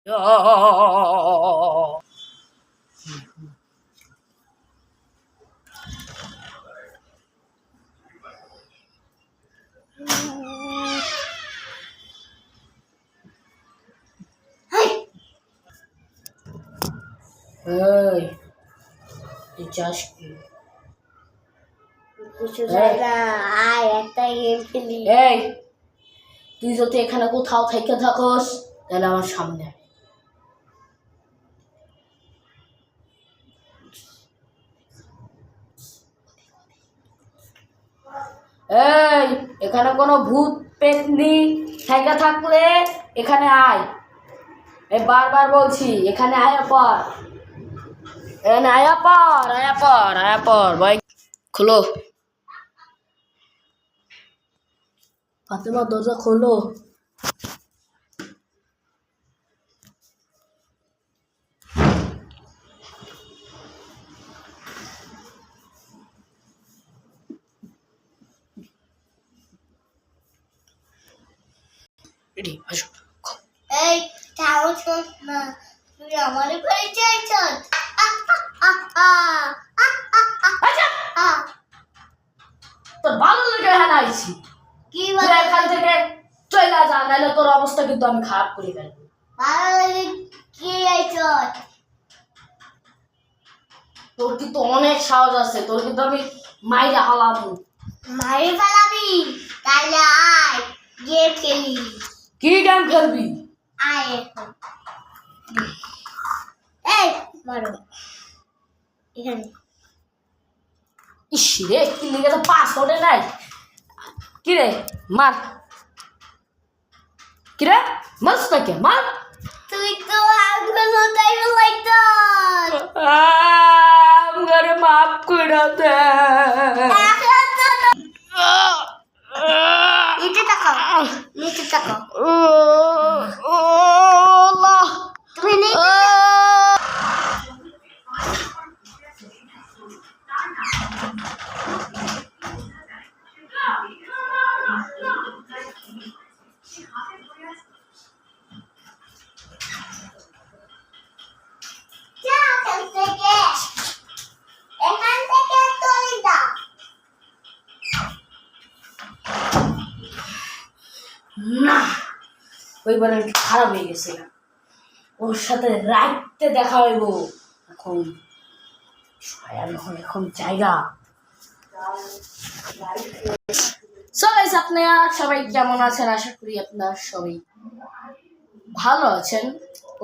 এই তুই চাস কি? কিছু চাই না, আয় একটা গেম খেলি। এই তুই যদি এখানে কোথাও থেকে থাকস তাহলে আমার সামনে আয়। এই এখানে কোনো ভূত পেতনি থেকে থাকলে এখানে আয়। এই বারবার বলছি এখানে আয়া পর, এখানে আয়া পর ভাই। খোলো ফাতেমা, দরজা খোলো। আসো। এই তাও চল না, তুই আমার পরিচয় চল। তোর ভালো লেগে এখানে আইছি। কি তুই বলে এখান থেকে চলে যা, নাহলে তোর অবস্থা কিন্তু আমি খারাপ করে ফেলবো। ভালো লাগে? কি চল, তোর কিন্তু অনেক সাহস আছে, তোর কিন্তু আমি মাইরা হালাবো। মারি ফেলাবি? তাহলে আয় গেম খেলি। কি গেম খেলবি? আয় এখন। এই মারো এখানে। ইস রে, কি লিখে তো পাস ওঠে নাই। কি রে মার, কি রে মারছ নাকি? মার। তুই তো আগুলো তাই লাইতো। আমারে মাফ করে দে। নিচে তাকাও, নিচে তাকাও। আল্লাহ, তুমি নিচে না, ওইবার একটু খারাপ হয়ে গেছে। ওর সাথে রাইতে দেখা হইব। এখন এখন জায়গা সবাই, আপনারা সবাই কেমন আছেন? আশা করি আপনারা সবাই ভালো আছেন।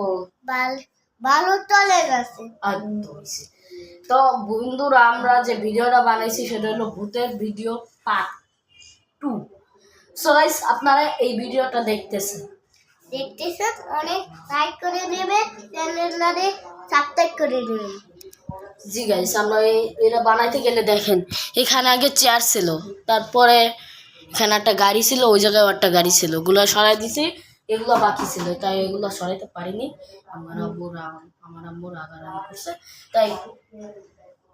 ও ভালো চলে গেছে। তো বন্ধুরা, আমরা যে ভিডিওটা বানাইছি সেটা হলো ভূতের ভিডিও পার্ট 2। সো গাইস, আপনারা এই ভিডিওটা দেখতেছেন, অনেক লাইক করে দেবে, চ্যানেলটারে সাবস্ক্রাইব করে দেবেন। জি গাইস, আমরা এটা বানাইতে গেলে দেখেন এখানে আগে চেয়ার ছিল, তারপরে এখানে একটা গাড়ি ছিল, ওই জায়গায় একটা গাড়ি ছিল, ওগুলো সরাই দিছি। এগুলো বাকি ছিল, তাই এগুলো সরাইতে পারিনি। আমার আম্মু রাগারাগি করছে। তাই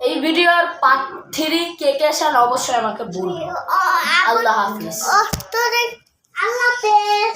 এই ভিডিওর পার্ট 3 কে কে চান অবশ্যই আমাকে বলুন। আল্লাহ হাফিজ। আল্লাহ হাফেজ।